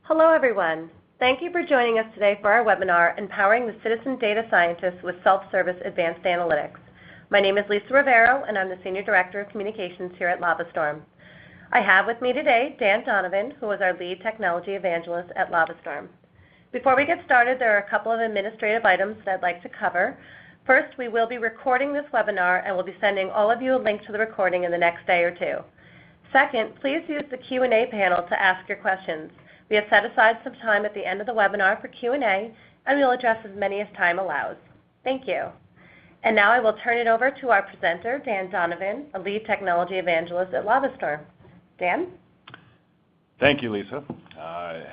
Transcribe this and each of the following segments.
Hello, everyone. Thank you for joining us today for our webinar, Empowering the Citizen Data Scientists with Self-Service Advanced Analytics. My name is Lisa Rivero, and I'm the Senior Director of Communications here at LavaStorm. I have with me today Dan Donovan, who is our Lead Technology Evangelist at LavaStorm. Before we get started, there are a couple of administrative items that I'd like to cover. First, we will be recording this webinar, and we'll be sending all of you a link to the recording in the next day or two. Second, please use the Q&A panel to ask your questions. We have set aside some time at the end of the webinar for Q&A, and we'll address as many as time allows. Thank you. And now I will turn it over to our presenter, Dan Donovan, a Lead Technology Evangelist at LavaStorm. Dan? Thank you, Lisa.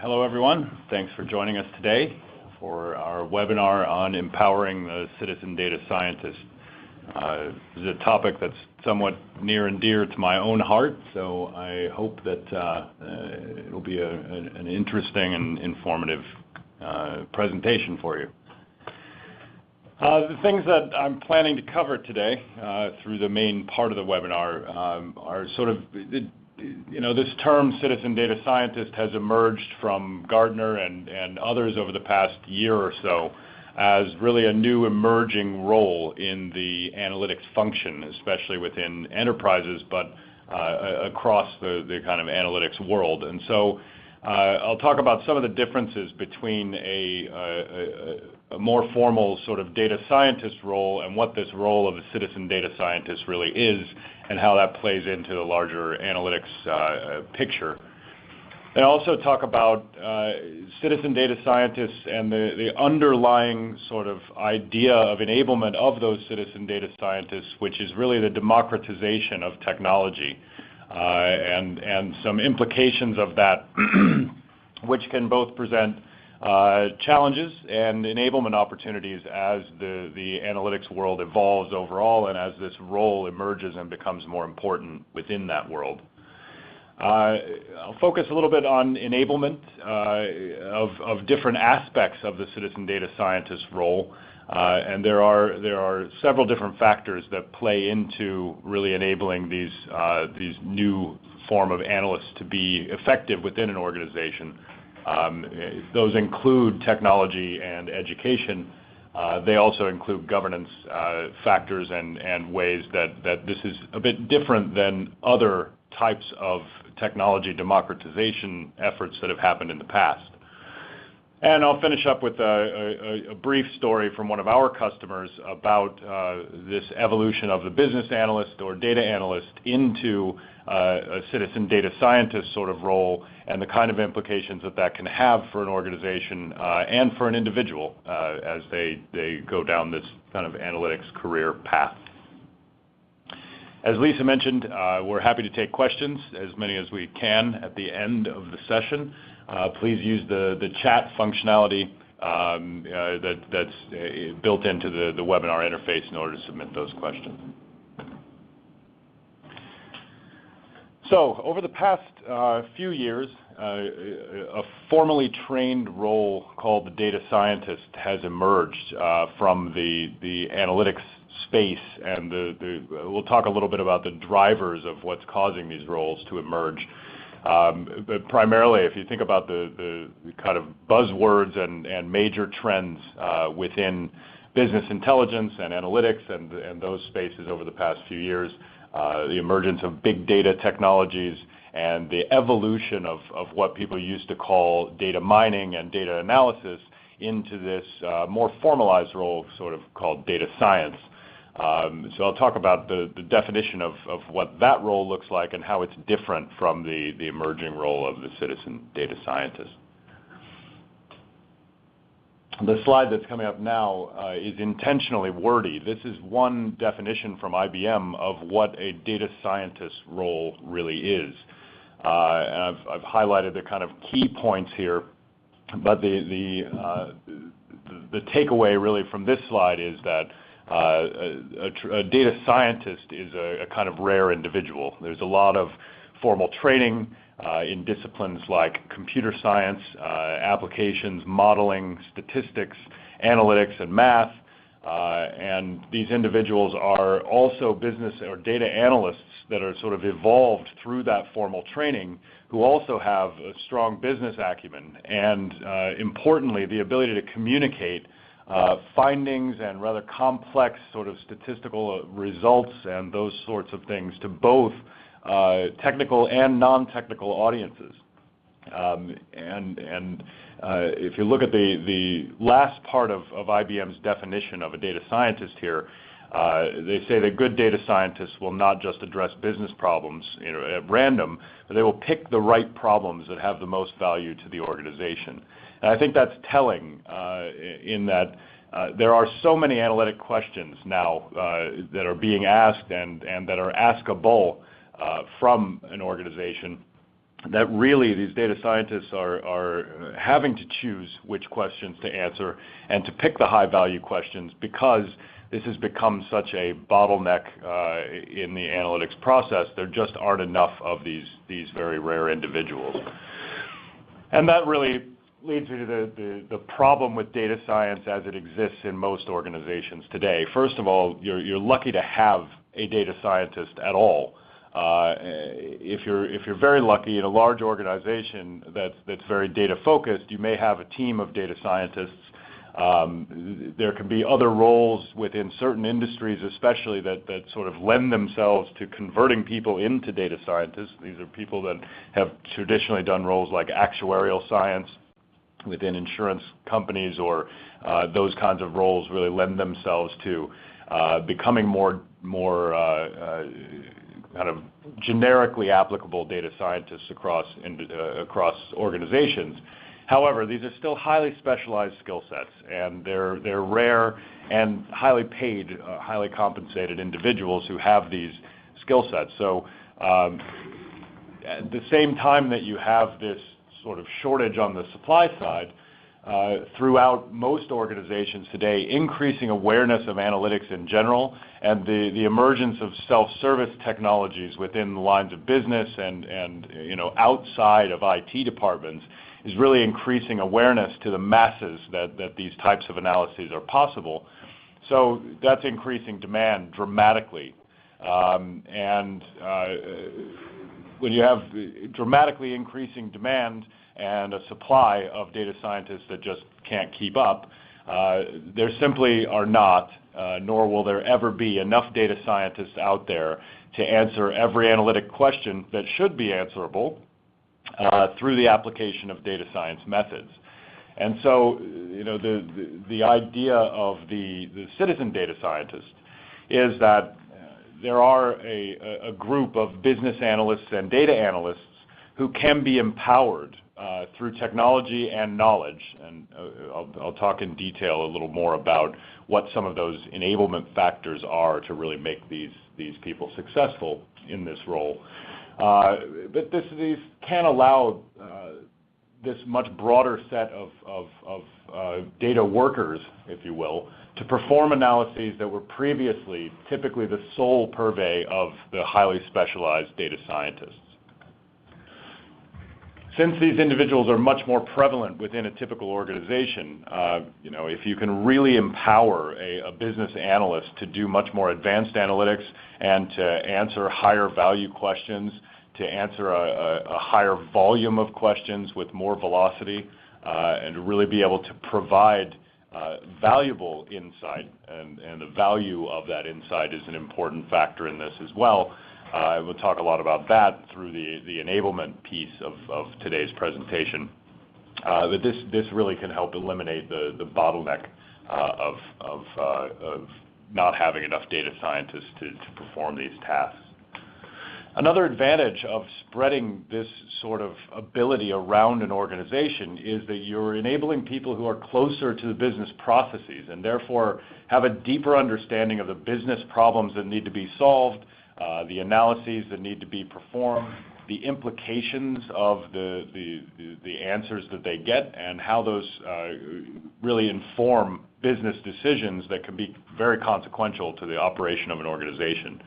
Hello, everyone. Thanks for joining us today for our webinar on empowering the citizen data scientist. This is a topic that's somewhat near and dear to my own heart, so I hope that it'll be an interesting and informative presentation for you. The things that I'm planning to cover today through the main part of the webinar are sort of, this term citizen data scientist has emerged from Gartner and others over the past year or so as really a new emerging role in the analytics function, especially within enterprises, but across the kind of analytics world. And so I'll talk about some of the differences between a more formal sort of data scientist role and what this role of a citizen data scientist really is and how that plays into the larger analytics picture. And also talk about citizen data scientists and the underlying sort of idea of enablement of those citizen data scientists, which is really the democratization of technology and some implications of that, which can both present challenges and enablement opportunities as the analytics world evolves overall and as this role emerges and becomes more important within that world. I'll focus a little bit on enablement of different aspects of the citizen data scientist role, and there are several different factors that play into really enabling these new form of analysts to be effective within an organization. Those include technology and education. They also include governance factors and ways that this is a bit different than other types of technology democratization efforts that have happened in the past. And I'll finish up with a brief story from one of our customers about this evolution of the business analyst or data analyst into a citizen data scientist sort of role and the kind of implications that can have for an organization and for an individual as they go down this kind of analytics career path. As Lisa mentioned, we're happy to take questions, as many as we can at the end of the session. Please use the chat functionality that's built into the webinar interface in order to submit those questions. So over the past few years, a formally trained role called the data scientist has emerged from the analytics space, and we'll talk a little bit about the drivers of what's causing these roles to emerge. But primarily, if you think about the kind of buzzwords and major trends within business intelligence and analytics and those spaces over the past few years, the emergence of big data technologies and the evolution of what people used to call data mining and data analysis into this more formalized role sort of called data science. So I'll talk about the definition of what that role looks like and how it's different from the emerging role of the citizen data scientist. The slide that's coming up now is intentionally wordy. This is one definition from IBM of what a data scientist role really is. And I've highlighted the kind of key points here, but the takeaway really from this slide is that a data scientist is a kind of rare individual. There's a lot of formal training in disciplines like computer science, applications, modeling, statistics, analytics, and math. And these individuals are also business or data analysts that are sort of evolved through that formal training, who also have a strong business acumen and, importantly, the ability to communicate findings and rather complex sort of statistical results and those sorts of things to both technical and non-technical audiences. If you look at the last part of IBM's definition of a data scientist here, they say that good data scientists will not just address business problems, at random, but they will pick the right problems that have the most value to the organization. And I think that's telling in that there are so many analytic questions now that are being asked and that are askable from an organization, that really these data scientists are having to choose which questions to answer and to pick the high-value questions, because this has become such a bottleneck in the analytics process. There just aren't enough of these very rare individuals. And that really leads me to the problem with data science as it exists in most organizations today. First of all, you're lucky to have a data scientist at all. If you're very lucky in a large organization that's very data focused, you may have a team of data scientists. There can be other roles within certain industries, especially that sort of lend themselves to converting people into data scientists. These are people that have traditionally done roles like actuarial science within insurance companies, or those kinds of roles really lend themselves to becoming more kind of generically applicable data scientists across organizations. However, these are still highly specialized skill sets, and they're rare and highly paid, highly compensated individuals who have these skill sets. So at the same time that you have this sort of shortage on the supply side, throughout most organizations today, increasing awareness of analytics in general and the emergence of self-service technologies within the lines of business and outside of IT departments is really increasing awareness to the masses that these types of analyses are possible. So that's increasing demand dramatically. When you have dramatically increasing demand and a supply of data scientists that just can't keep up, there simply are not, nor will there ever be, enough data scientists out there to answer every analytic question that should be answerable through the application of data science methods. And so, the idea of the citizen data scientist is that there are a group of business analysts and data analysts who can be empowered through technology and knowledge. And I'll talk in detail a little more about what some of those enablement factors are to really make these people successful in this role. But these can allow this much broader set of data workers, if you will, to perform analyses that were previously typically the sole purvey of the highly specialized data scientists. Since these individuals are much more prevalent within a typical organization, if you can really empower a business analyst to do much more advanced analytics and to answer higher value questions, to answer a higher volume of questions with more velocity, and to really be able to provide valuable insight, and the value of that insight is an important factor in this as well. We'll talk a lot about that through the enablement piece of today's presentation. But this really can help eliminate the bottleneck of not having enough data scientists to perform these tasks. Another advantage of spreading this sort of ability around an organization is that you're enabling people who are closer to the business processes and therefore have a deeper understanding of the business problems that need to be solved, the analyses that need to be performed, the implications of the answers that they get, and how those really inform business decisions that can be very consequential to the operation of an organization.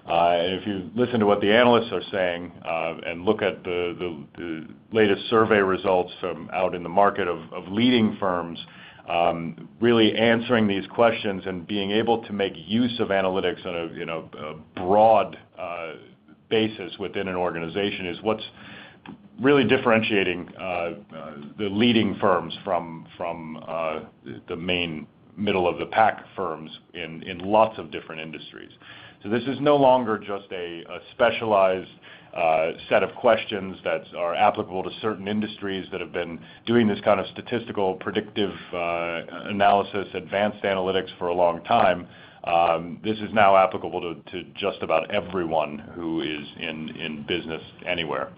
And if you listen to what the analysts are saying and look at the latest survey results from out in the market of leading firms, really answering these questions and being able to make use of analytics on a broad basis within an organization is what's really differentiating the leading firms from the main middle of the pack firms in lots of different industries. So this is no longer just a specialized set of questions that are applicable to certain industries that have been doing this kind of statistical predictive analysis, advanced analytics for a long time. This is now applicable to just about everyone who is in business anywhere.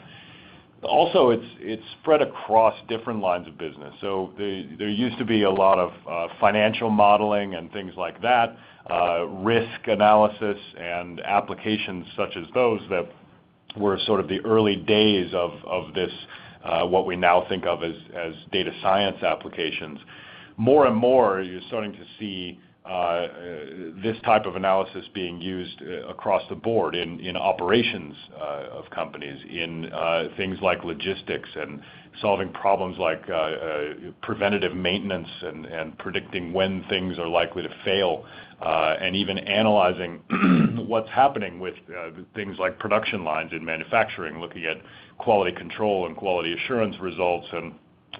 Also, it's spread across different lines of business. So there used to be a lot of financial modeling and things like that, risk analysis and applications such as those that were sort of the early days of this, what we now think of as data science applications. More and more, you're starting to see this type of analysis being used across the board in operations of companies, in things like logistics and solving problems like preventative maintenance and predicting when things are likely to fail, and even analyzing what's happening with things like production lines in manufacturing, looking at quality control and quality assurance results and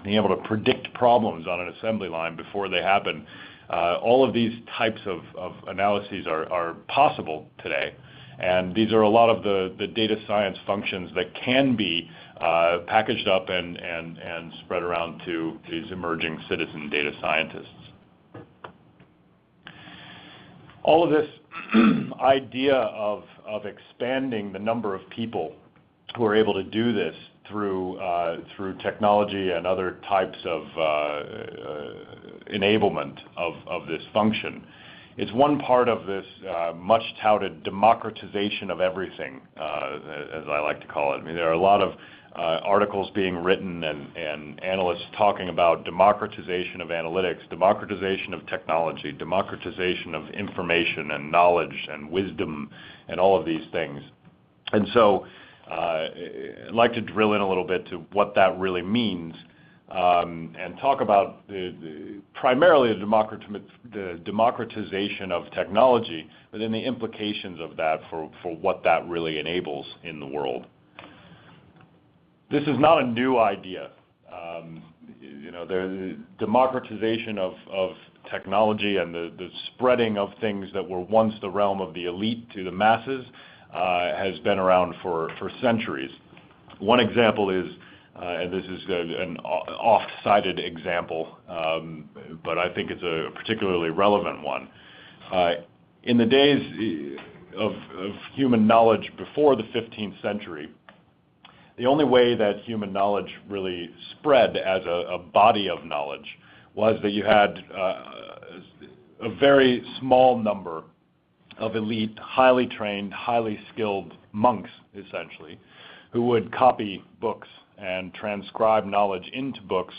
being able to predict problems on an assembly line before they happen. All of these types of analyses are possible today, and these are a lot of the data science functions that can be packaged up and spread around to these emerging citizen data scientists. All of this idea of expanding the number of people who are able to do this through technology and other types of enablement of this function. It's one part of this much touted democratization of everything, as I like to call it. I mean, there are a lot of articles being written and analysts talking about democratization of analytics, democratization of technology, democratization of information and knowledge and wisdom and all of these things. And so I'd like to drill in a little bit to what that really means, and talk about primarily the democratization of technology, but then the implications of that for what that really enables in the world. This is not a new idea. The democratization of technology and the spreading of things that were once the realm of the elite to the masses has been around for centuries. One example is, and this is an oft-cited example, but I think it's a particularly relevant one. In the days of human knowledge before the 15th century, the only way that human knowledge really spread as a body of knowledge was that you had a very small number of elite, highly trained, highly skilled monks, essentially, who would copy books and transcribe knowledge into books,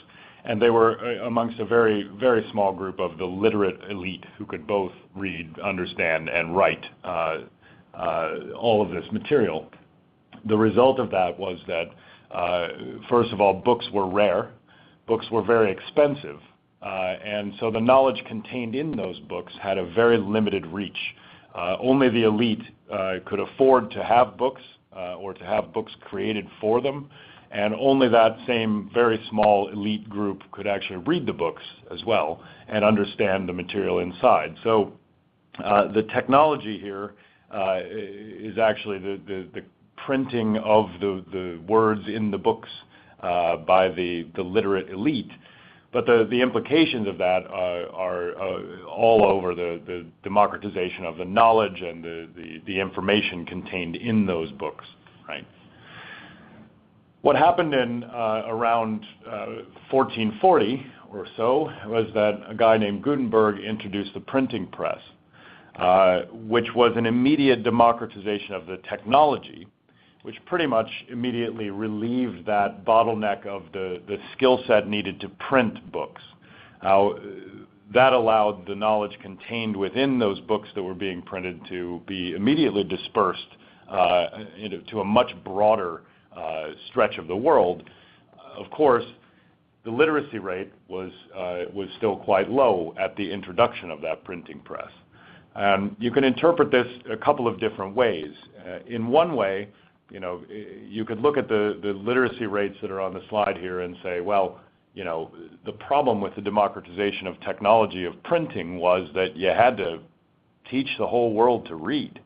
and they were amongst a very, very small group of the literate elite who could both read, understand, and write all of this material. The result of that was that, first of all, books were rare, books were very expensive, and so the knowledge contained in those books had a very limited reach. Only the elite could afford to have books or to have books created for them, and only that same very small elite group could actually read the books as well and understand the material inside. So the technology here is actually the printing of the words in the books by the literate elite. But the implications of that are all over the democratization of the knowledge and the information contained in those books, right? What happened in around 1440 or so was that a guy named Gutenberg introduced the printing press, which was an immediate democratization of the technology, which pretty much immediately relieved that bottleneck of the skill set needed to print books. Now, that allowed the knowledge contained within those books that were being printed to be immediately dispersed to a much broader stretch of the world. Of course, the literacy rate was still quite low at the introduction of that printing press. You can interpret this a couple of different ways. In one way, you could look at the literacy rates that are on the slide here and say, well, the problem with the democratization of technology of printing was that you had to teach the whole world to read.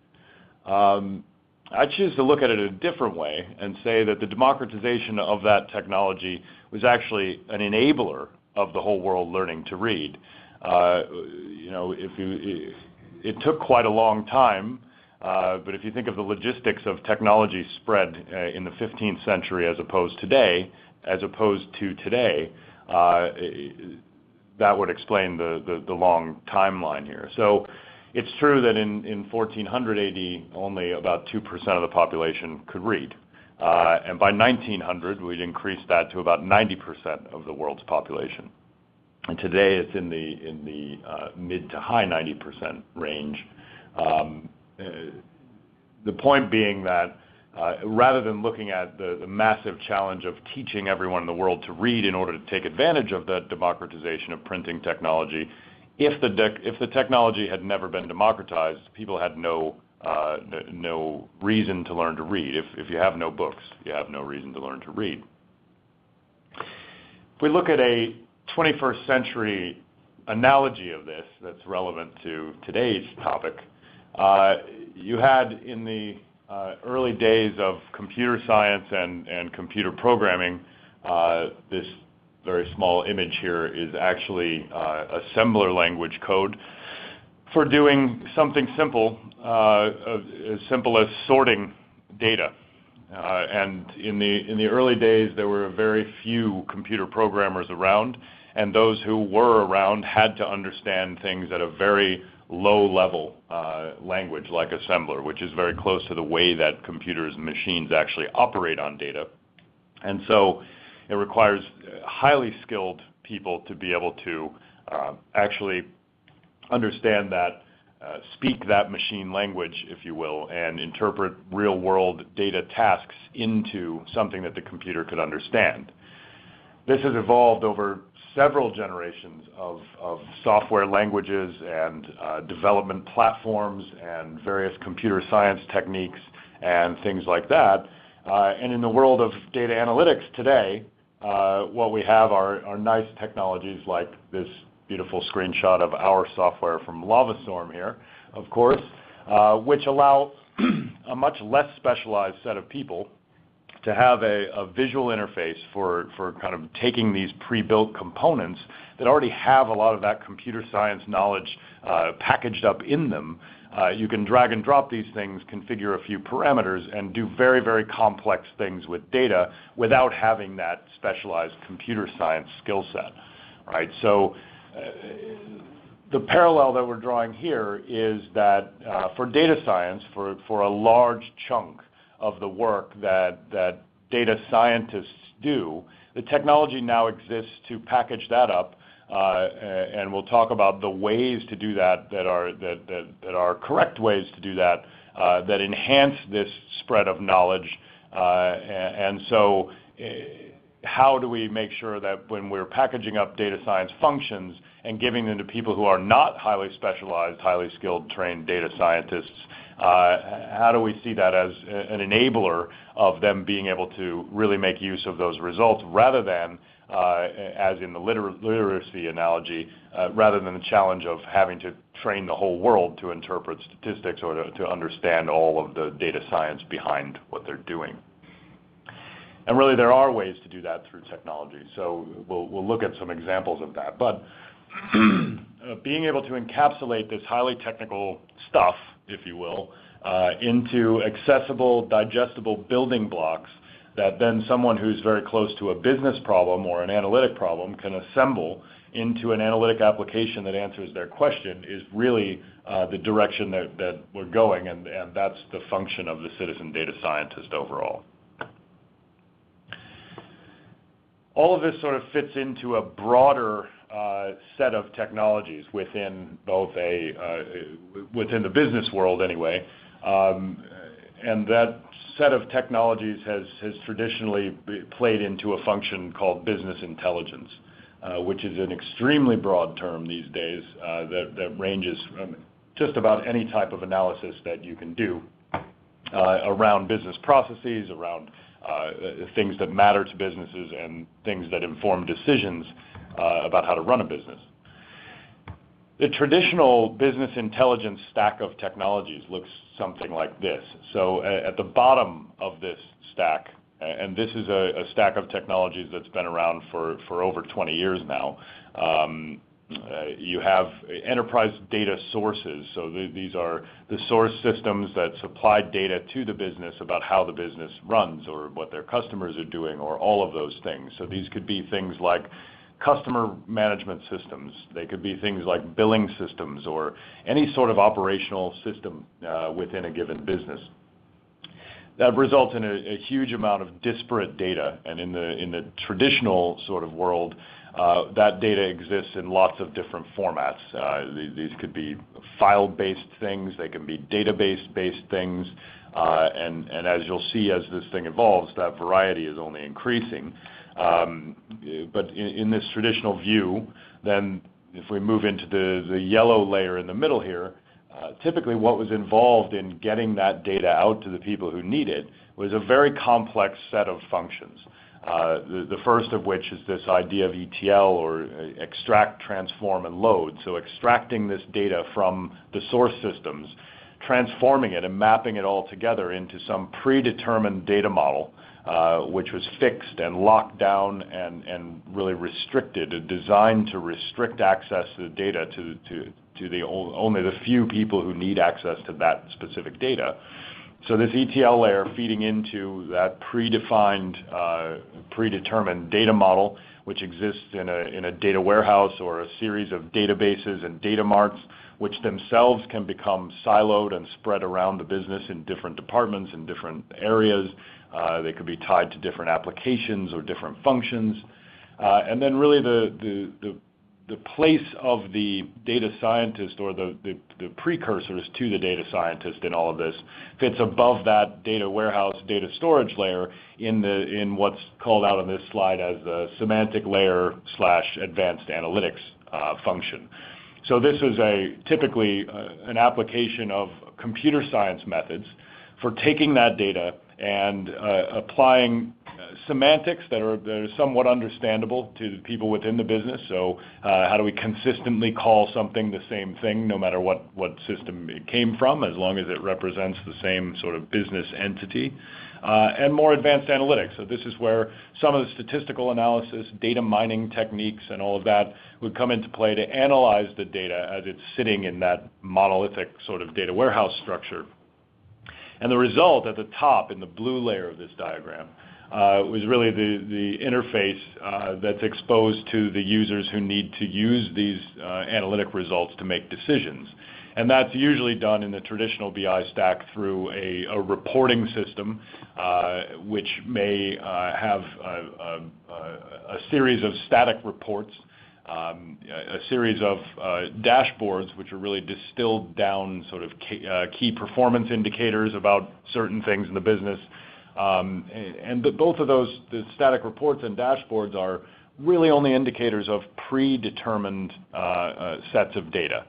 I choose to look at it a different way and say that the democratization of that technology was actually an enabler of the whole world learning to read. It took quite a long time, but if you think of the logistics of technology spread in the 15th century as opposed to today, that would explain the long timeline here. So it's true that in 1400 AD, only about 2% of the population could read. And by 1900, we'd increased that to about 90% of the world's population. And today it's in the mid to high 90% range. The point being that rather than looking at the massive challenge of teaching everyone in the world to read in order to take advantage of the democratization of printing technology, if the technology had never been democratized, people had no reason to learn to read. If you have no books, you have no reason to learn to read. If we look at a 21st century analogy of this that's relevant to today's topic, you had in the early days of computer science and computer programming, this very small image here is actually assembler language code for doing something simple, as simple as sorting data. And in the early days, there were very few computer programmers around, and those who were around had to understand things at a very low-level language like assembler, which is very close to the way that computers and machines actually operate on data. And so it requires highly skilled people to be able to actually understand that, speak that machine language, if you will, and interpret real-world data tasks into something that the computer could understand. This has evolved over several generations of software languages and development platforms and various computer science techniques and things like that. And in the world of data analytics today, what we have are nice technologies like this beautiful screenshot of our software from LavaStorm here, of course, which allow a much less specialized set of people to have a visual interface for kind of taking these pre-built components that already have a lot of that computer science knowledge packaged up in them. You can drag and drop these things, configure a few parameters, and do very, very complex things with data without having that specialized computer science skill set, right? So the parallel that we're drawing here is that for data science, for a large chunk of the work that data scientists do, the technology now exists to package that up, and we'll talk about the ways to do that that are correct ways to do that that enhance this spread of knowledge. And so how do we make sure that when we're packaging up data science functions and giving them to people who are not highly specialized, highly skilled, trained data scientists, how do we see that as an enabler of them being able to really make use of those results rather than, as in the literacy analogy, rather than the challenge of having to train the whole world to interpret statistics or to understand all of the data science behind what they're doing. And really, there are ways to do that through technology. So we'll look at some examples of that. But being able to encapsulate this highly technical stuff, if you will, into accessible, digestible building blocks that then someone who's very close to a business problem or an analytic problem can assemble into an analytic application that answers their question is really the direction that we're going, and that's the function of the citizen data scientist overall. All of this sort of fits into a broader set of technologies within both within the business world anyway, And that set of technologies has traditionally played into a function called business intelligence, which is an extremely broad term these days that ranges from just about any type of analysis that you can do around business processes, around things that matter to businesses, and things that inform decisions about how to run a business. The traditional business intelligence stack of technologies looks something like this. So at the bottom of this stack, and this is a stack of technologies that's been around for over 20 years now, you have enterprise data sources. So these are the source systems that supply data to the business about how the business runs or what their customers are doing or all of those things. So these could be things like customer management systems. They could be things like billing systems or any sort of operational system within a given business. That results in a huge amount of disparate data, and in the traditional sort of world, that data exists in lots of different formats. These could be file-based things, they can be database-based things, and as you'll see as this thing evolves, that variety is only increasing. But in this traditional view, then if we move into the yellow layer in the middle here, typically what was involved in getting that data out to the people who need it was a very complex set of functions. The first of which is this idea of ETL, or extract, transform, and load. So extracting this data from the source systems, transforming it and mapping it all together into some predetermined data model, which was fixed and locked down and really restricted, designed to restrict access to the data to only the few people who need access to that specific data. So this ETL layer feeding into that predefined, predetermined data model, which exists in a data warehouse or a series of databases and data marts, which themselves can become siloed and spread around the business in different departments and different areas. They could be tied to different applications or different functions. And then really the place of the data scientist, or the precursors to the data scientist in all of this, fits above that data warehouse, data storage layer in what's called out on this slide as the semantic layer / advanced analytics function. So this is typically an application of computer science methods for taking that data and applying semantics that are somewhat understandable to the people within the business. So how do we consistently call something the same thing no matter what system it came from, as long as it represents the same sort of business entity? And more advanced analytics. So this is where some of the statistical analysis, data mining techniques, and all of that would come into play to analyze the data as it's sitting in that monolithic sort of data warehouse structure. And the result at the top in the blue layer of this diagram was really the interface that's exposed to the users who need to use these analytic results to make decisions. And that's usually done in the traditional BI stack through a reporting system, which may have a series of static reports, a series of dashboards, which are really distilled down sort of key performance indicators about certain things in the business. Both of those, the static reports and dashboards, are really only indicators of predetermined sets of data.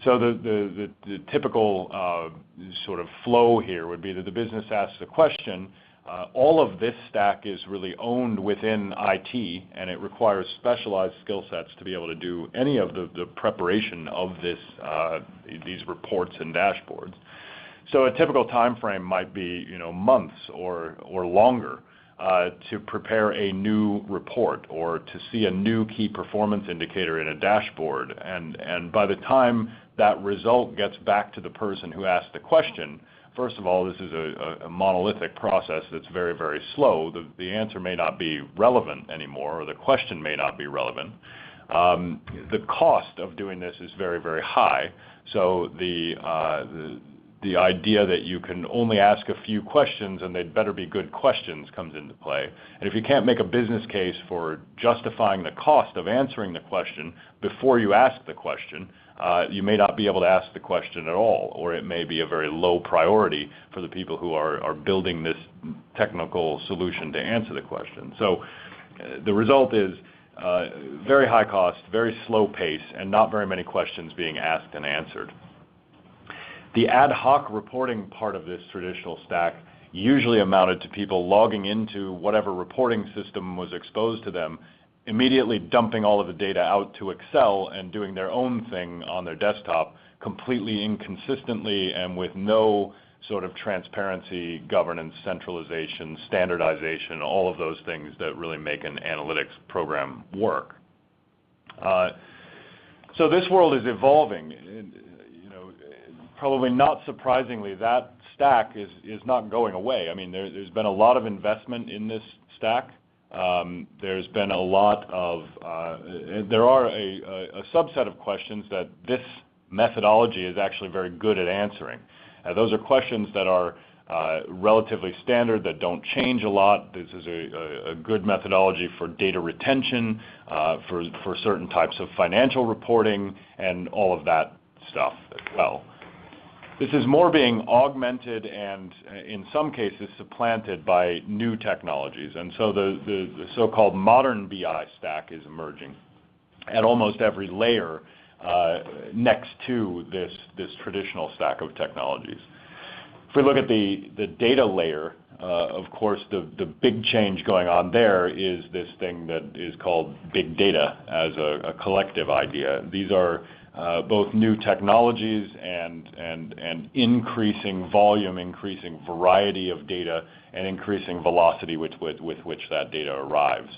So the typical sort of flow here would be that the business asks a question. All of this stack is really owned within IT, and it requires specialized skill sets to be able to do any of the preparation of these reports and dashboards. So a typical time frame might be months or longer to prepare a new report or to see a new key performance indicator in a dashboard. And by the time that result gets back to the person who asked the question, first of all, this is a monolithic process that's very, very slow. The answer may not be relevant anymore, or the question may not be relevant. The cost of doing this is very, very high. So the the idea that you can only ask a few questions and they'd better be good questions comes into play. And if you can't make a business case for justifying the cost of answering the question before you ask the question, you may not be able to ask the question at all, or it may be a very low priority for the people who are building this technical solution to answer the question. So the result is very high cost, very slow pace, and not very many questions being asked and answered. The ad hoc reporting part of this traditional stack usually amounted to people logging into whatever reporting system was exposed to them, immediately dumping all of the data out to Excel and doing their own thing on their desktop, completely inconsistently and with no sort of transparency, governance, centralization, standardization, all of those things that really make an analytics program work. So this world is evolving. Probably not surprisingly, that stack is not going away. I mean, there's been a lot of investment in this stack. There's been a lot of, there are a subset of questions that this methodology is actually very good at answering. Those are questions that are relatively standard, that don't change a lot. This is a good methodology for data retention, for certain types of financial reporting, and all of that stuff as well. This is more being augmented and, in some cases, supplanted by new technologies. And so the so-called modern BI stack is emerging at almost every layer next to this traditional stack of technologies. If we look at the data layer, of course, the big change going on there is this thing that is called big data as a collective idea. These are both new technologies and increasing volume, increasing variety of data, and increasing velocity with which that data arrives,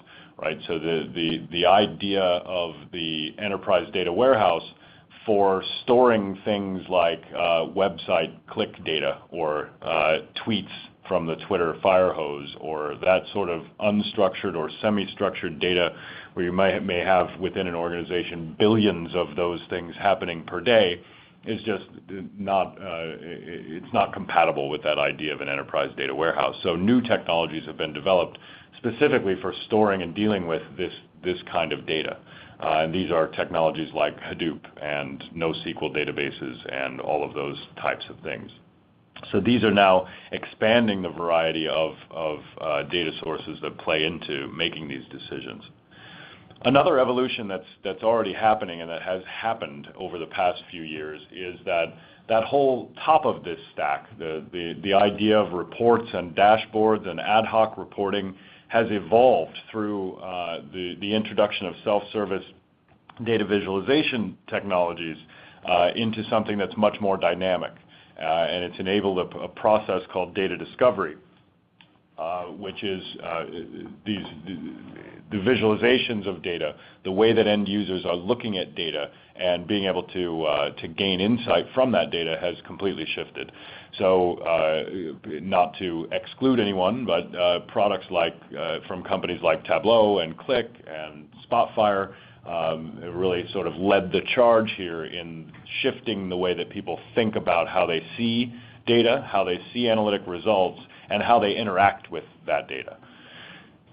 right? So the idea of the enterprise data warehouse for storing things like website click data or tweets from the Twitter fire hose, or that sort of unstructured or semi-structured data where you may have within an organization billions of those things happening per day, is just not, it's not compatible with that idea of an enterprise data warehouse. So new technologies have been developed specifically for storing and dealing with this kind of data. And these are technologies like Hadoop and NoSQL databases and all of those types of things. So these are now expanding the variety of data sources that play into making these decisions. Another evolution that's already happening and that has happened over the past few years is that whole top of this stack, the idea of reports and dashboards and ad hoc reporting, has evolved through the introduction of self-service data visualization technologies into something that's much more dynamic. And it's enabled a process called data discovery, which is the visualizations of data, the way that end users are looking at data and being able to gain insight from that data has completely shifted. So not to exclude anyone, but products like from companies like Tableau and Qlik and Spotfire really sort of led the charge here in shifting the way that people think about how they see data, how they see analytic results, and how they interact with that data.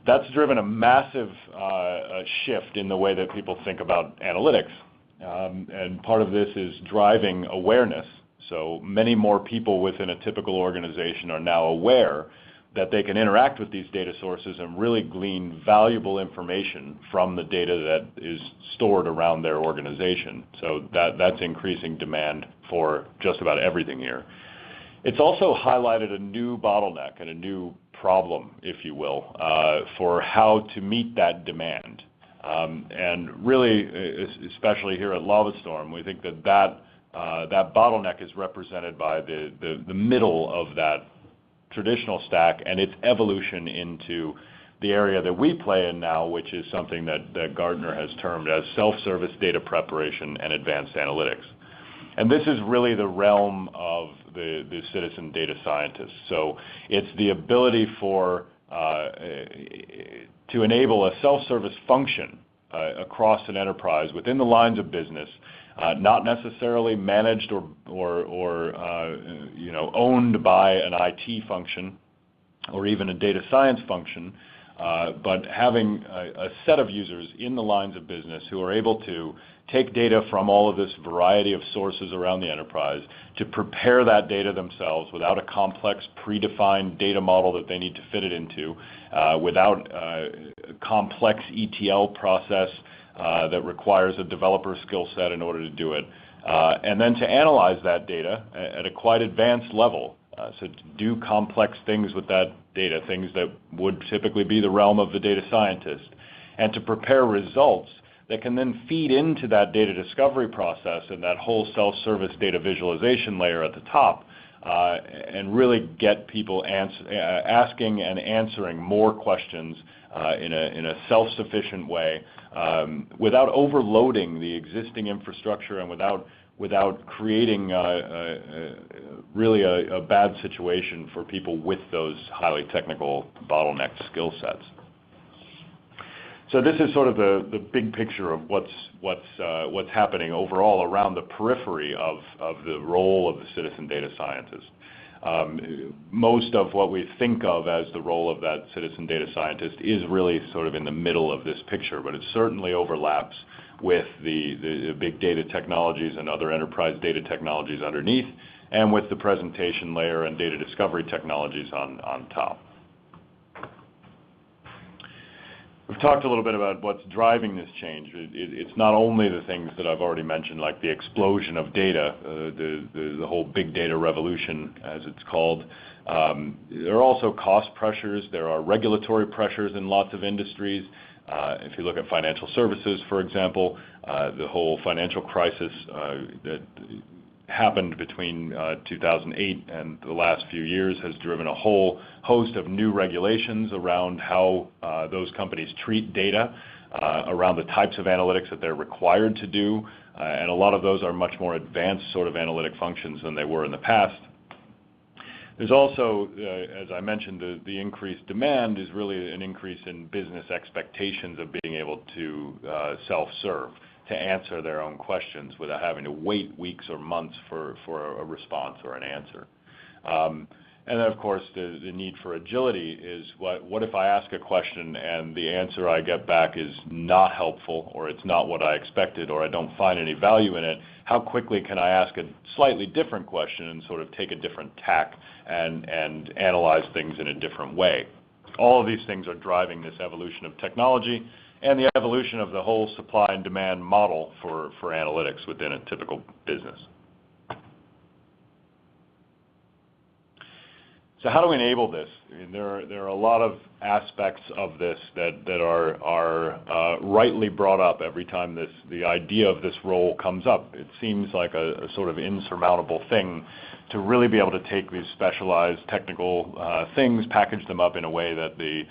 That's driven a massive shift in the way that people think about analytics. And part of this is driving awareness. So many more people within a typical organization are now aware that they can interact with these data sources and really glean valuable information from the data that is stored around their organization. So that's increasing demand for just about everything here. It's also highlighted a new bottleneck and a new problem, if you will, for how to meet that demand. And really, especially here at LavaStorm, we think that bottleneck is represented by the middle of that traditional stack and its evolution into the area that we play in now, which is something that Gartner has termed as self-service data preparation and advanced analytics. And this is really the realm of the citizen data scientists. So it's the ability to enable a self-service function across an enterprise within the lines of business, not necessarily managed or owned by an IT function or even a data science function, but having a set of users in the lines of business who are able to take data from all of this variety of sources around the enterprise, to prepare that data themselves without a complex predefined data model that they need to fit it into, without a complex ETL process that requires a developer skill set in order to do it, and then to analyze that data at a quite advanced level. So to do complex things with that data, things that would typically be the realm of the data scientist, and to prepare results that can then feed into that data discovery process and that whole self-service data visualization layer at the top, and really get people asking and answering more questions in a self-sufficient way, without overloading the existing infrastructure and without creating really a bad situation for people with those highly technical bottleneck skill sets. So this is sort of the big picture of what's happening overall around the periphery of the role of the citizen data scientist. Most of what we think of as the role of that citizen data scientist is really sort of in the middle of this picture, but it certainly overlaps with the big data technologies and other enterprise data technologies underneath, and with the presentation layer and data discovery technologies on top. We've talked a little bit about what's driving this change. It's not only the things that I've already mentioned, like the explosion of data, the whole big data revolution, as it's called. There are also cost pressures. There are regulatory pressures in lots of industries. If you look at financial services, for example, the whole financial crisis that happened between 2008 and the last few years has driven a whole host of new regulations around how those companies treat data, around the types of analytics that they're required to do, and a lot of those are much more advanced sort of analytic functions than they were in the past. There's also, as I mentioned, the increased demand is really an increase in business expectations of being able to self-serve, to answer their own questions without having to wait weeks or months for a response or an answer. And then, of course, the need for agility is what if I ask a question and the answer I get back is not helpful, or it's not what I expected, or I don't find any value in it? How quickly can I ask a slightly different question and sort of take a different tack and analyze things in a different way? All of these things are driving this evolution of technology and the evolution of the whole supply and demand model for analytics within a typical business. So how do we enable this? I mean, there are a lot of aspects of this that are rightly brought up every time the idea of this role comes up. It seems like a sort of insurmountable thing to really be able to take these specialized technical things, package them up in a way that the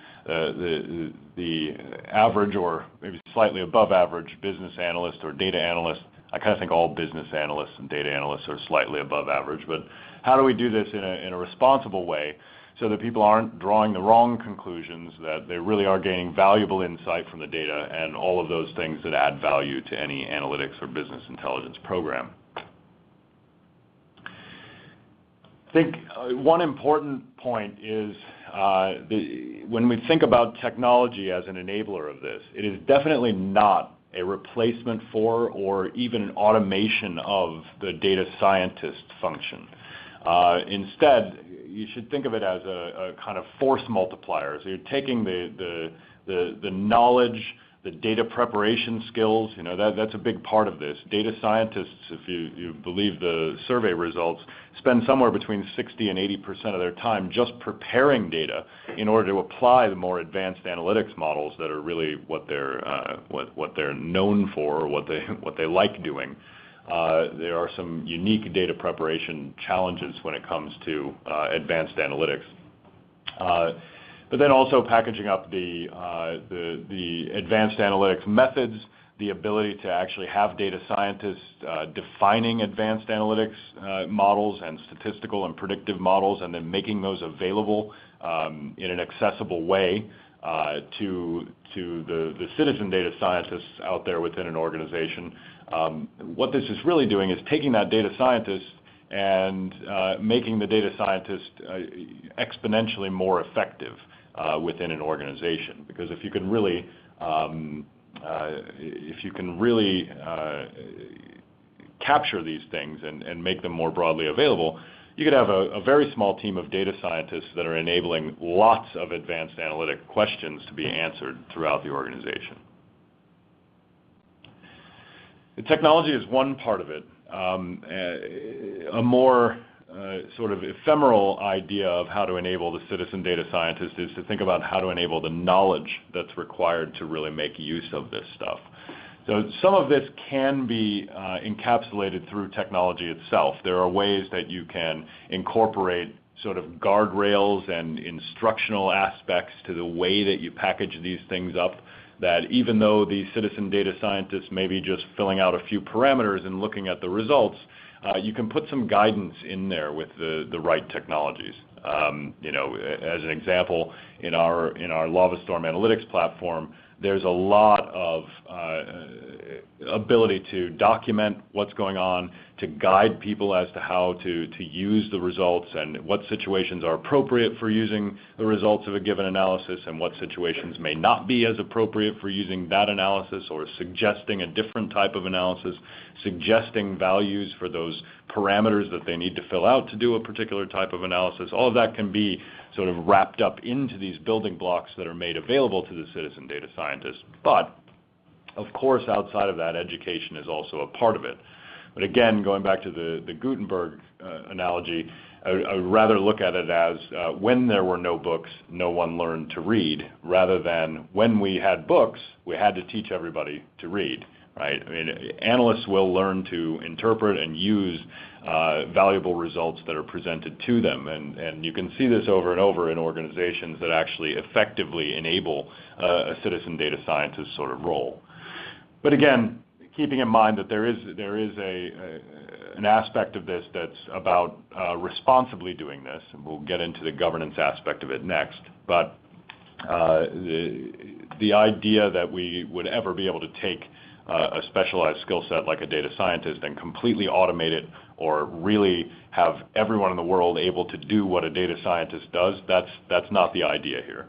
average or maybe slightly above average business analyst or data analyst, I kind of think all business analysts and data analysts are slightly above average, but how do we do this in a responsible way so that people aren't drawing the wrong conclusions, that they really are gaining valuable insight from the data and all of those things that add value to any analytics or business intelligence program? I think one important point is when we think about technology as an enabler of this, it is definitely not a replacement for or even an automation of the data scientist function. Instead, you should think of it as a kind of force multiplier. So you're taking the knowledge, the data preparation skills, that's a big part of this. Data scientists, if you believe the survey results, spend somewhere between 60 and 80% of their time just preparing data in order to apply the more advanced analytics models that are really what they're known for, or what they like doing. There are some unique data preparation challenges when it comes to advanced analytics. But then also packaging up the advanced analytics methods, the ability to actually have data scientists defining advanced analytics models and statistical and predictive models, and then making those available in an accessible way to the citizen data scientists out there within an organization. What this is really doing is taking that data scientist and making the data scientist exponentially more effective within an organization. Because if you can really capture these things and make them more broadly available, you could have a very small team of data scientists that are enabling lots of advanced analytic questions to be answered throughout the organization. The technology is one part of it. A more sort of ephemeral idea of how to enable the citizen data scientist is to think about how to enable the knowledge that's required to really make use of this stuff. So some of this can be encapsulated through technology itself. There are ways that you can incorporate sort of guardrails and instructional aspects to the way that you package these things up, that even though the citizen data scientists may be just filling out a few parameters and looking at the results, you can put some guidance in there with the right technologies. As an example, in our LavaStorm analytics platform, there's a lot of ability to document what's going on, to guide people as to how to use the results and what situations are appropriate for using the results of a given analysis and what situations may not be as appropriate for using that analysis, or suggesting a different type of analysis, suggesting values for those parameters that they need to fill out to do a particular type of analysis. All of that can be sort of wrapped up into these building blocks that are made available to the citizen data scientist. But of course, outside of that, education is also a part of it. But again, going back to the Gutenberg analogy, I would rather look at it as when there were no books, no one learned to read, rather than when we had books, we had to teach everybody to read. Right? I mean, analysts will learn to interpret and use valuable results that are presented to them, and you can see this over and over in organizations that actually effectively enable a citizen data scientist sort of role. But again, keeping in mind that there is an aspect of this that's about responsibly doing this, and we'll get into the governance aspect of it next. But the idea that we would ever be able to take a specialized skill set like a data scientist and completely automate it, or really have everyone in the world able to do what a data scientist does, that's not the idea here.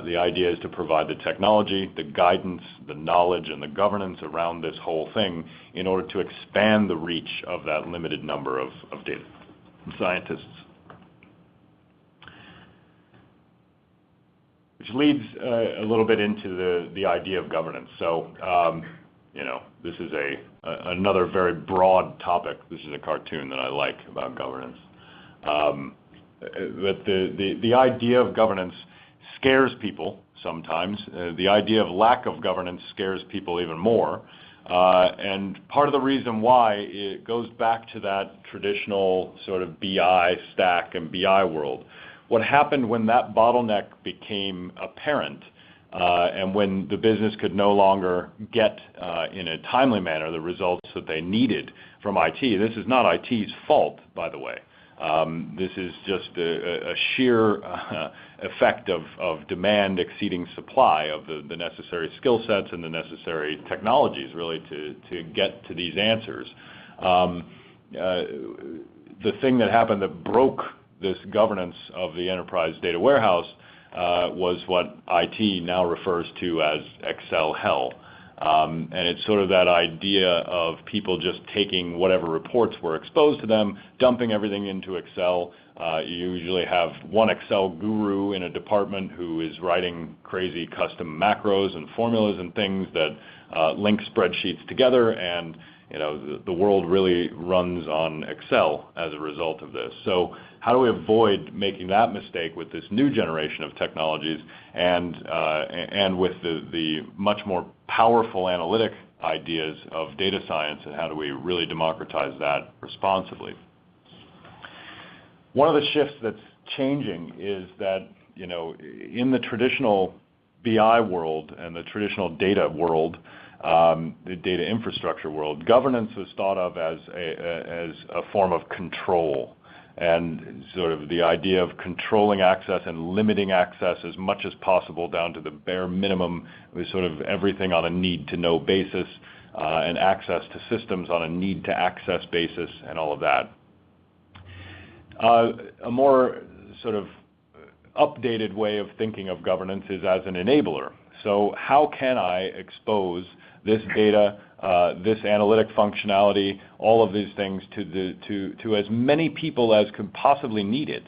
The idea is to provide the technology, the guidance, the knowledge, and the governance around this whole thing in order to expand the reach of that limited number of data scientists. Which leads a little bit into the idea of governance. So, this is another very broad topic. This is a cartoon that I like about governance. But the idea of governance scares people sometimes. The idea of lack of governance scares people even more. And part of the reason why, it goes back to that traditional sort of BI stack and BI world. What happened when that bottleneck became apparent, and when the business could no longer get in a timely manner the results that they needed from IT. This is not IT's fault, by the way. This is just a sheer effect of demand exceeding supply of the necessary skill sets and the necessary technologies, really, to get to these answers. The thing that happened that broke this governance of the enterprise data warehouse was what IT now refers to as Excel hell. And it's sort of that idea of people just taking whatever reports were exposed to them, dumping everything into Excel. You usually have one Excel guru in a department who is writing crazy custom macros and formulas and things that link spreadsheets together, and the world really runs on Excel as a result of this. So how do we avoid making that mistake with this new generation of technologies and with the much more powerful analytic ideas of data science, and how do we really democratize that responsibly? One of the shifts that's changing is that, in the traditional BI world and the traditional data world, the data infrastructure world, governance was thought of as a form of control. and sort of the idea of controlling access and limiting access as much as possible down to the bare minimum, with sort of everything on a need-to-know basis, and access to systems on a need-to-access basis, and all of that. A more sort of updated way of thinking of governance is as an enabler. So how can I expose this data, this analytic functionality, all of these things to as many people as could possibly need it?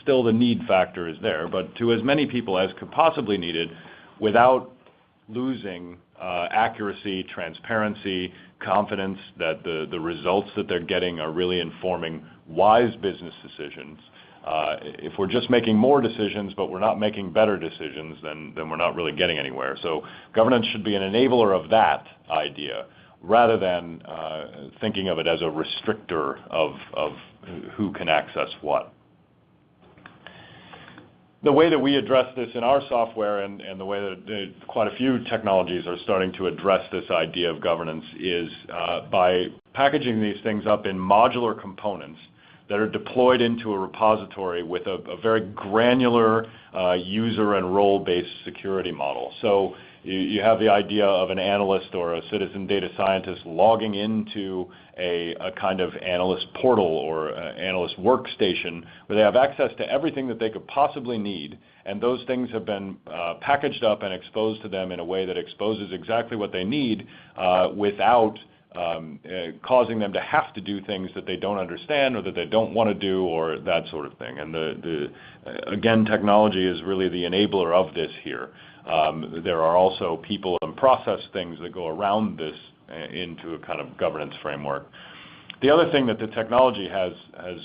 Still the need factor is there, but to as many people as could possibly need it without losing accuracy, transparency, confidence that the results that they're getting are really informing wise business decisions. If we're just making more decisions, but we're not making better decisions, then we're not really getting anywhere. So governance should be an enabler of that idea, rather than thinking of it as a restrictor of who can access what. The way that we address this in our software, and the way that quite a few technologies are starting to address this idea of governance, is by packaging these things up in modular components that are deployed into a repository with a very granular user and role-based security model. So you have the idea of an analyst or a citizen data scientist logging into a kind of analyst portal or analyst workstation where they have access to everything that they could possibly need, and those things have been packaged up and exposed to them in a way that exposes exactly what they need without causing them to have to do things that they don't understand or that they don't want to do, or that sort of thing. And again, technology is really the enabler of this here. There are also people and process things that go around this into a kind of governance framework. The other thing that the technology has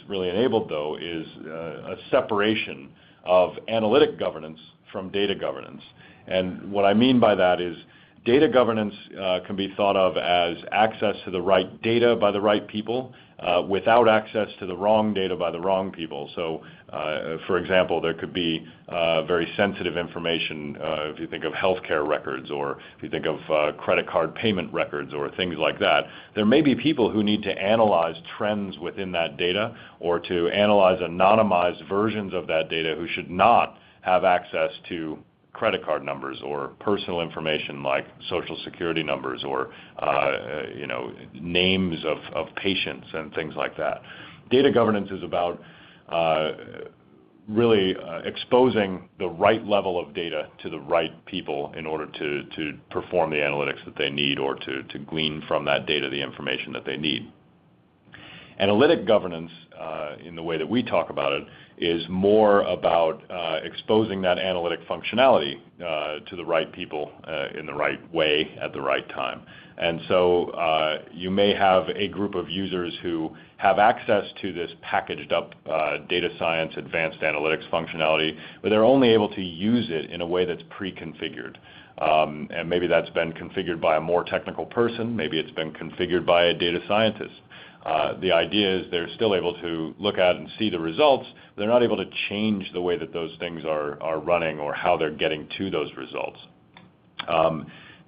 really enabled, though, is a separation of analytic governance from data governance. And what I mean by that is data governance can be thought of as access to the right data by the right people without access to the wrong data by the wrong people. So, for example, there could be very sensitive information if you think of healthcare records, or if you think of credit card payment records or things like that. There may be people who need to analyze trends within that data, or to analyze anonymized versions of that data, who should not have access to credit card numbers or personal information like social security numbers, or names of patients and things like that. Data governance is about really exposing the right level of data to the right people in order to perform the analytics that they need, or to glean from that data the information that they need. Analytic governance, in the way that we talk about it, is more about exposing that analytic functionality to the right people in the right way at the right time. And so you may have a group of users who have access to this packaged up data science advanced analytics functionality, but they're only able to use it in a way that's pre-configured. And maybe that's been configured by a more technical person, maybe it's been configured by a data scientist. The idea is they're still able to look at and see the results. They're not able to change the way that those things are running, or how they're getting to those results.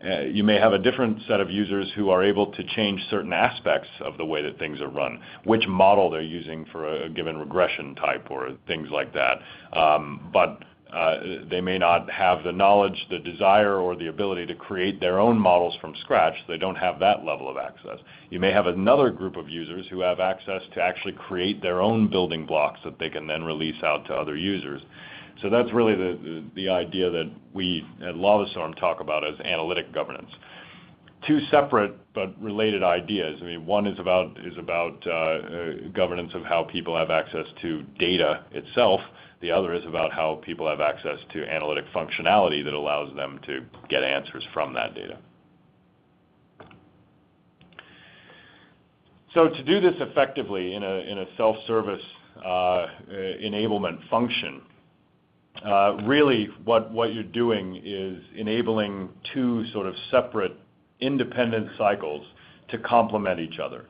You may have a different set of users who are able to change certain aspects of the way that things are run, which model they're using for a given regression type, or things like that. But they may not have the knowledge, the desire, or the ability to create their own models from scratch. They don't have that level of access. You may have another group of users who have access to actually create their own building blocks that they can then release out to other users. So that's really the idea that we at LavaStorm talk about as analytic governance. Two separate but related ideas. I mean, one is about governance of how people have access to data itself. The other is about how people have access to analytic functionality that allows them to get answers from that data. So to do this effectively in a self-service enablement function, really what you're doing is enabling two sort of separate independent cycles to complement each other.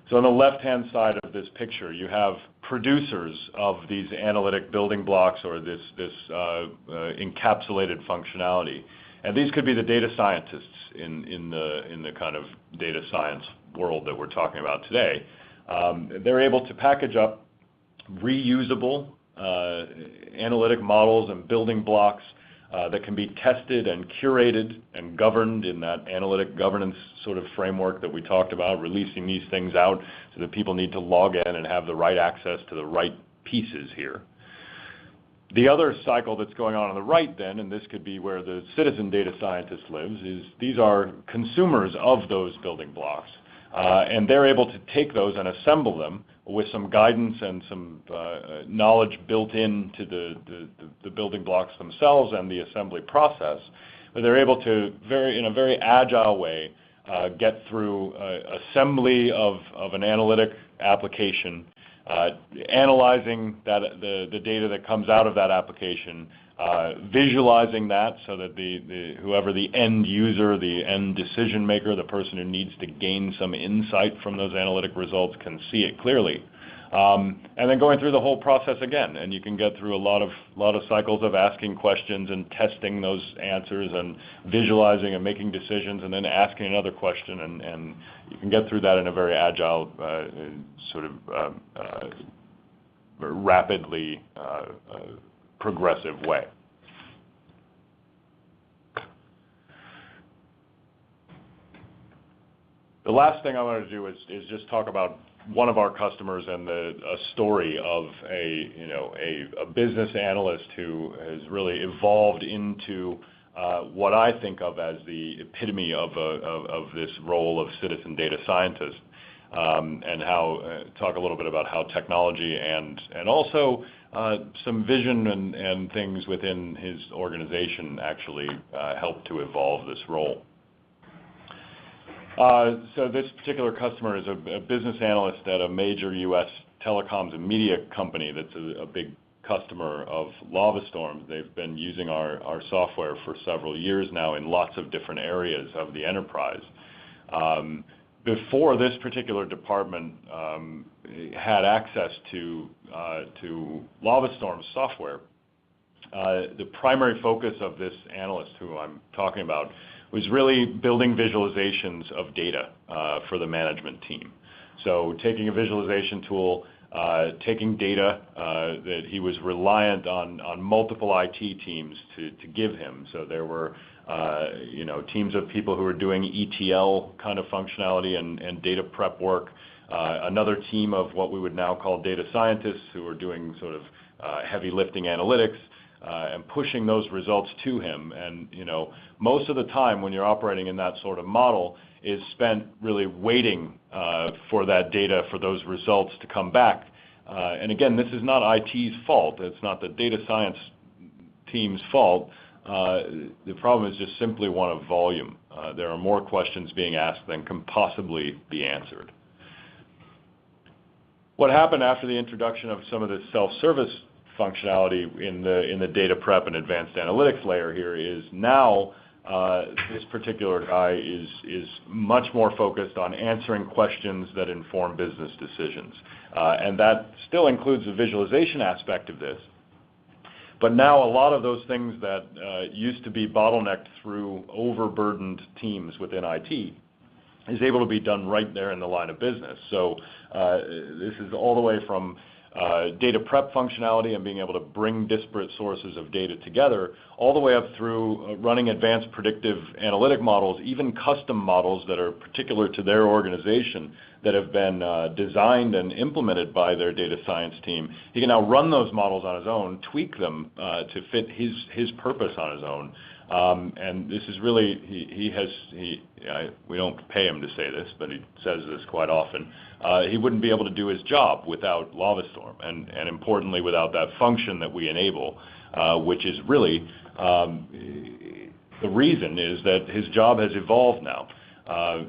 So on the left-hand side of this picture, you have producers of these analytic building blocks, or this encapsulated functionality. And these could be the data scientists in the kind of data science world that we're talking about today. They're able to package up reusable analytic models and building blocks that can be tested and curated and governed in that analytic governance sort of framework that we talked about, releasing these things out so that people need to log in and have the right access to the right pieces here. The other cycle that's going on the right then, and this could be where the citizen data scientist lives, is these are consumers of those building blocks. And they're able to take those and assemble them with some guidance and some knowledge built into the building blocks themselves and the assembly process. But they're able to, in a very agile way, get through assembly of an analytic application, analyzing the data that comes out of that application, visualizing that so that whoever the end user, the end decision maker, the person who needs to gain some insight from those analytic results can see it clearly. And then going through the whole process again, and you can get through a lot of cycles of asking questions and testing those answers and visualizing and making decisions and then asking another question, and you can get through that in a very agile, sort of rapidly progressive way. The last thing I want to do is just talk about one of our customers and a story of a business analyst who has really evolved into what I think of as the epitome of this role of citizen data scientist, and how talk a little bit about how technology and also some vision and things within his organization actually help to evolve this role. So this particular customer is a business analyst at a major U.S. telecoms and media company that's a big customer of LavaStorm. They've been using our software for several years now in lots of different areas of the enterprise. Before this particular department had access to LavaStorm's software, the primary focus of this analyst who I'm talking about was really building visualizations of data for the management team. So taking a visualization tool, taking data that he was reliant on multiple IT teams to give him. So there were teams of people who were doing ETL kind of functionality and data prep work, another team of what we would now call data scientists who were doing sort of heavy lifting analytics, and pushing those results to him. And most of the time when you're operating in that sort of model is spent really waiting for that data, for those results to come back. And again, this is not IT's fault. It's not the data science team's fault. The problem is just simply one of volume. There are more questions being asked than can possibly be answered. What happened after the introduction of some of this self-service functionality in the data prep and advanced analytics layer here is now this particular guy is much more focused on answering questions that inform business decisions. And that still includes the visualization aspect of this. But now a lot of those things that used to be bottlenecked through overburdened teams within IT is able to be done right there in the line of business. So this is all the way from data prep functionality and being able to bring disparate sources of data together, all the way up through running advanced predictive analytic models, even custom models that are particular to their organization that have been designed and implemented by their data science team. He can now run those models on his own, tweak them to fit his purpose on his own. And this is really, we don't pay him to say this, but he says this quite often. He wouldn't be able to do his job without LavaStorm, and importantly, without that function that we enable, which is really the reason is that his job has evolved now.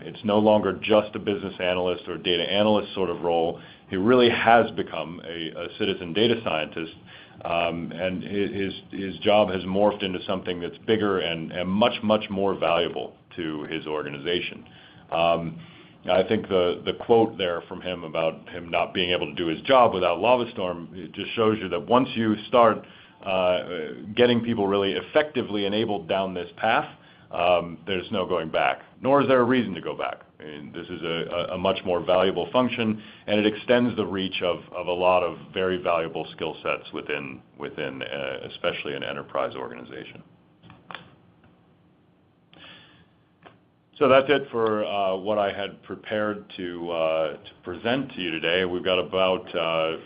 It's no longer just a business analyst or data analyst sort of role. He really has become a citizen data scientist. And his job has morphed into something that's bigger and much, much more valuable to his organization. I think the quote there from him about him not being able to do his job without LavaStorm, it just shows you that once you start getting people really effectively enabled down this path, there's no going back, nor is there a reason to go back. I mean, this is a much more valuable function, and it extends the reach of a lot of very valuable skill sets within especially an enterprise organization. So that's it for what I had prepared to present to you today. We've got about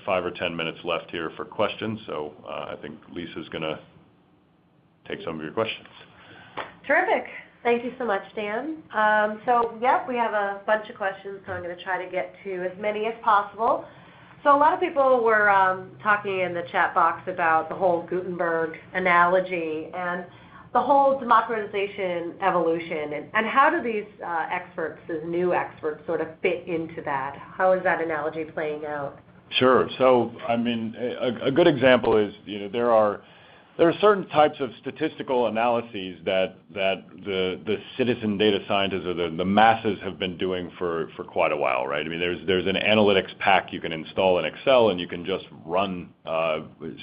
5 or 10 minutes left here for questions, so I think Lisa's going to take some of your questions. Terrific. Thank you so much, Dan. We have a bunch of questions, so I'm going to try to get to as many as possible. So a lot of people were talking in the chat box about the whole Gutenberg analogy and the whole democratization evolution, and how do these experts, these new experts, sort of fit into that? How is that analogy playing out? Sure. So, I mean, a good example is, there are certain types of statistical analyses that the citizen data scientists or the masses have been doing for quite a while, right? I mean, there's an analytics pack you can install in Excel, and you can just run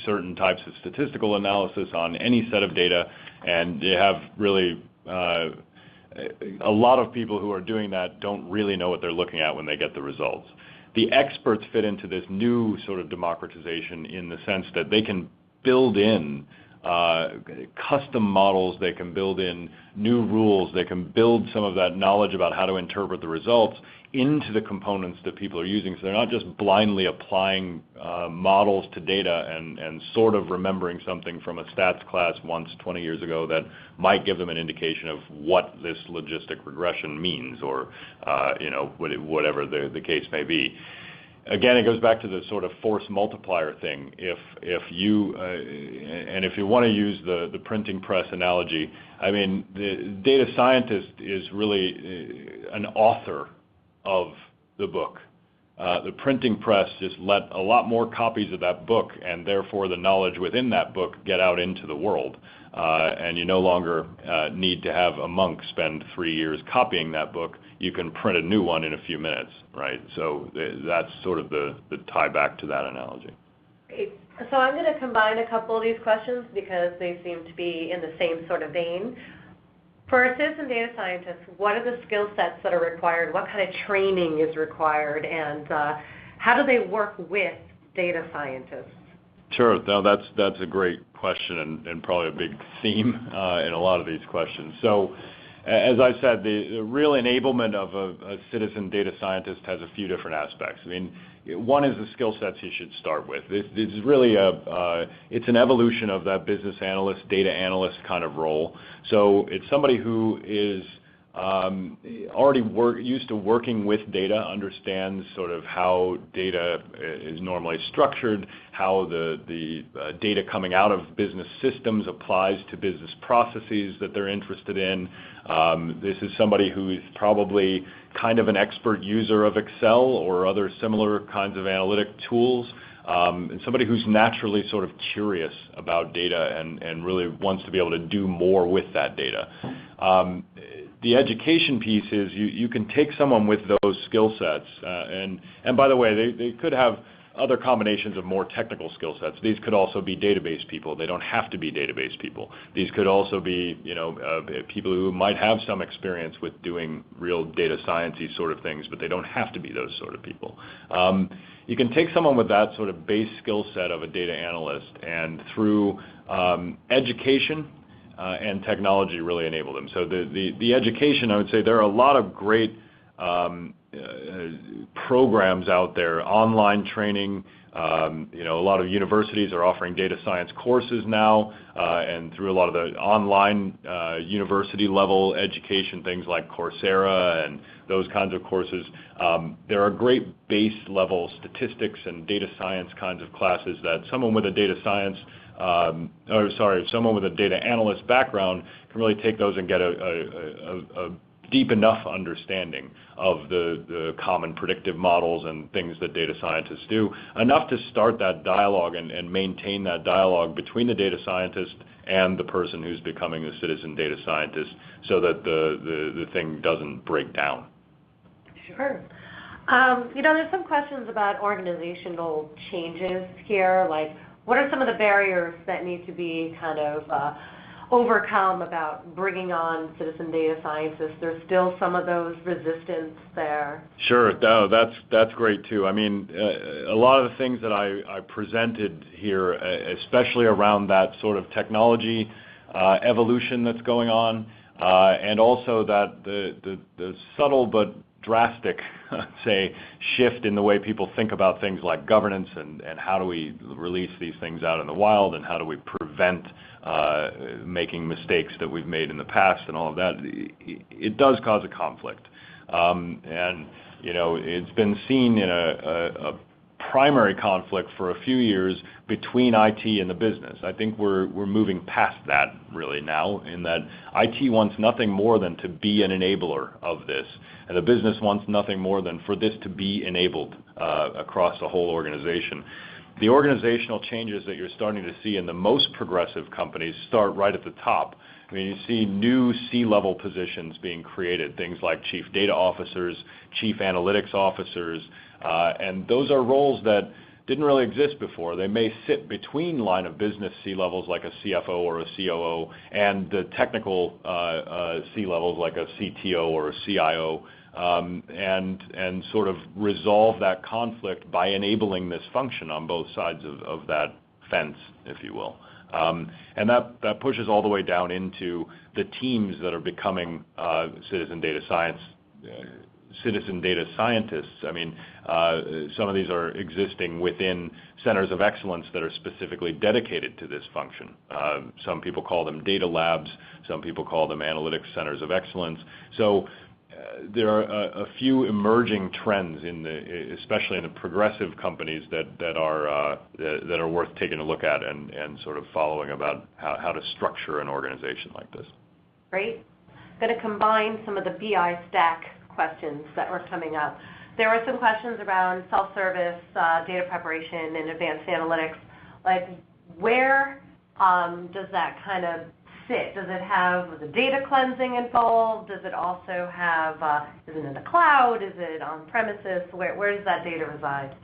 certain types of statistical analysis on any set of data, and you have really a lot of people who are doing that don't really know what they're looking at when they get the results. The experts fit into this new sort of democratization in the sense that they can build in custom models, they can build in new rules, they can build some of that knowledge about how to interpret the results into the components that people are using. So they're not just blindly applying models to data and sort of remembering something from a stats class once 20 years ago that might give them an indication of what this logistic regression means, or whatever the case may be. Again, it goes back to the sort of force multiplier thing. If you want to use the printing press analogy, I mean, the data scientist is really an author of the book. The printing press just let a lot more copies of that book, and therefore the knowledge within that book get out into the world. And you no longer need to have a monk spend 3 years copying that book. You can print a new one in a few minutes, right? So that's sort of the tie back to that analogy. Great. So I'm going to combine a couple of these questions because they seem to be in the same sort of vein. For a citizen data scientist, what are the skill sets that are required? What kind of training is required? And how do they work with data scientists? Sure. No, that's a great question and probably a big theme in a lot of these questions. So, as I said, the real enablement of a citizen data scientist has a few different aspects. I mean, one is the skill sets you should start with. This is really it's an evolution of that business analyst, data analyst kind of role. So it's somebody who is already used to working with data, understands sort of how data is normally structured, how the data coming out of business systems applies to business processes that they're interested in. This is somebody who is probably kind of an expert user of Excel or other similar kinds of analytic tools, and somebody who's naturally sort of curious about data and really wants to be able to do more with that data. The education piece is you can take someone with those skill sets, and by the way, they could have other combinations of more technical skill sets. These could also be database people. They don't have to be database people. These could also be people who might have some experience with doing real data science-y sort of things, but they don't have to be those sort of people. You can take someone with that sort of base skill set of a data analyst, and through education and technology really enable them. So the education, I would say there are a lot of great programs out there, online training. A lot of universities are offering data science courses now, and through a lot of the online university level education, things like Coursera and those kinds of courses. There are great base level statistics and data science kinds of classes that someone with a someone with a data analyst background can really take those and get a deep enough understanding of the common predictive models and things that data scientists do, enough to start that dialogue and maintain that dialogue between the data scientist and the person who's becoming a citizen data scientist, so that the thing doesn't break down. Sure. There's some questions about organizational changes here, like what are some of the barriers that need to be kind of overcome about bringing on citizen data scientists? There's still some of those resistance there. Sure, no, that's great too. I mean, a lot of the things that I presented here, especially around that sort of technology evolution that's going on, and also that the subtle but drastic, say, shift in the way people think about things like governance and how do we release these things out in the wild and how do we prevent making mistakes that we've made in the past and all of that, it does cause a conflict. And, you know, it's been seen in a primary conflict for a few years between IT and the business. I think we're moving past that really now, in that IT wants nothing more than to be an enabler of this, and the business wants nothing more than for this to be enabled across the whole organization. The organizational changes that you're starting to see in the most progressive companies start right at the top. I mean, you see new C-level positions being created, things like chief data officers, chief analytics officers, and those are roles that didn't really exist before. They may sit between line of business C-levels like a CFO or a COO and the technical C-levels like a CTO or a CIO, and sort of resolve that conflict by enabling this function on both sides of that fence, if you will. And that pushes all the way down into the teams that are becoming citizen data scientists. I mean, some of these are existing within centers of excellence that are specifically dedicated to this function. Some people call them data labs, some people call them analytics centers of excellence. So there are a few emerging trends especially in the progressive companies that are worth taking a look at and sort of following about how to structure an organization like this. Great. Going to combine some of the BI stack questions that were coming up. There were some questions around self-service, data preparation, and advanced analytics. Like, where does that kind of sit? Does it have the data cleansing involved? Does it also have, is it in the cloud? Is it on premises? Where does that data reside?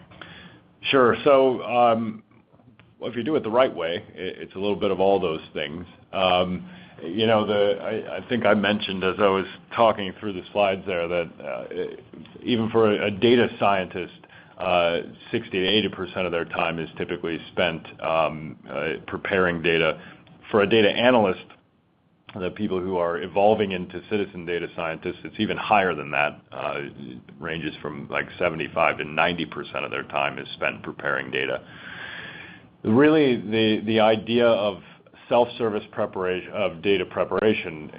Sure. So well, if you do it the right way, it's a little bit of all those things. You know, I think I mentioned as I was talking through the slides there that even for a data scientist, 60 to 80% of their time is typically spent preparing data. For a data analyst, the people who are evolving into citizen data scientists, it's even higher than that. It ranges from like 75 to 90% of their time is spent preparing data. Really, the idea of self-service preparation, of data preparation,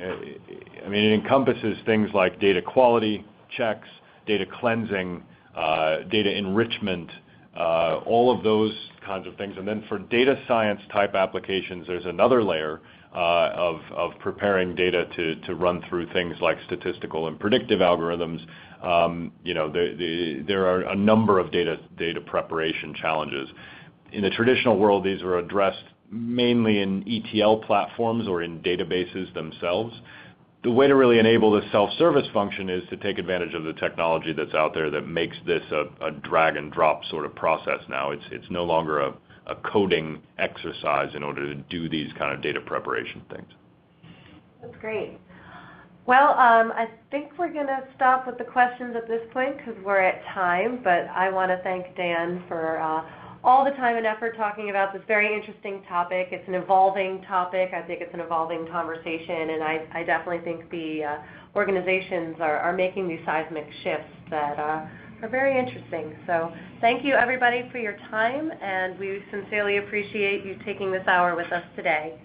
I mean, it encompasses things like data quality checks, data cleansing, data enrichment, all of those kinds of things. And then for data science type applications, there's another layer of preparing data to run through things like statistical and predictive algorithms. You know, there are a number of data preparation challenges. In the traditional world, these were addressed mainly in ETL platforms or in databases themselves. The way to really enable the self-service function is to take advantage of the technology that's out there that makes this a drag and drop sort of process now. It's no longer a coding exercise in order to do these kind of data preparation things. That's great. Well, I think we're going to stop with the questions at this point because we're at time, but I want to thank Dan for all the time and effort talking about this very interesting topic. It's an evolving topic. I think it's an evolving conversation, and I definitely think the organizations are making these seismic shifts that are very interesting. So thank you, everybody, for your time, and we sincerely appreciate you taking this hour with us today.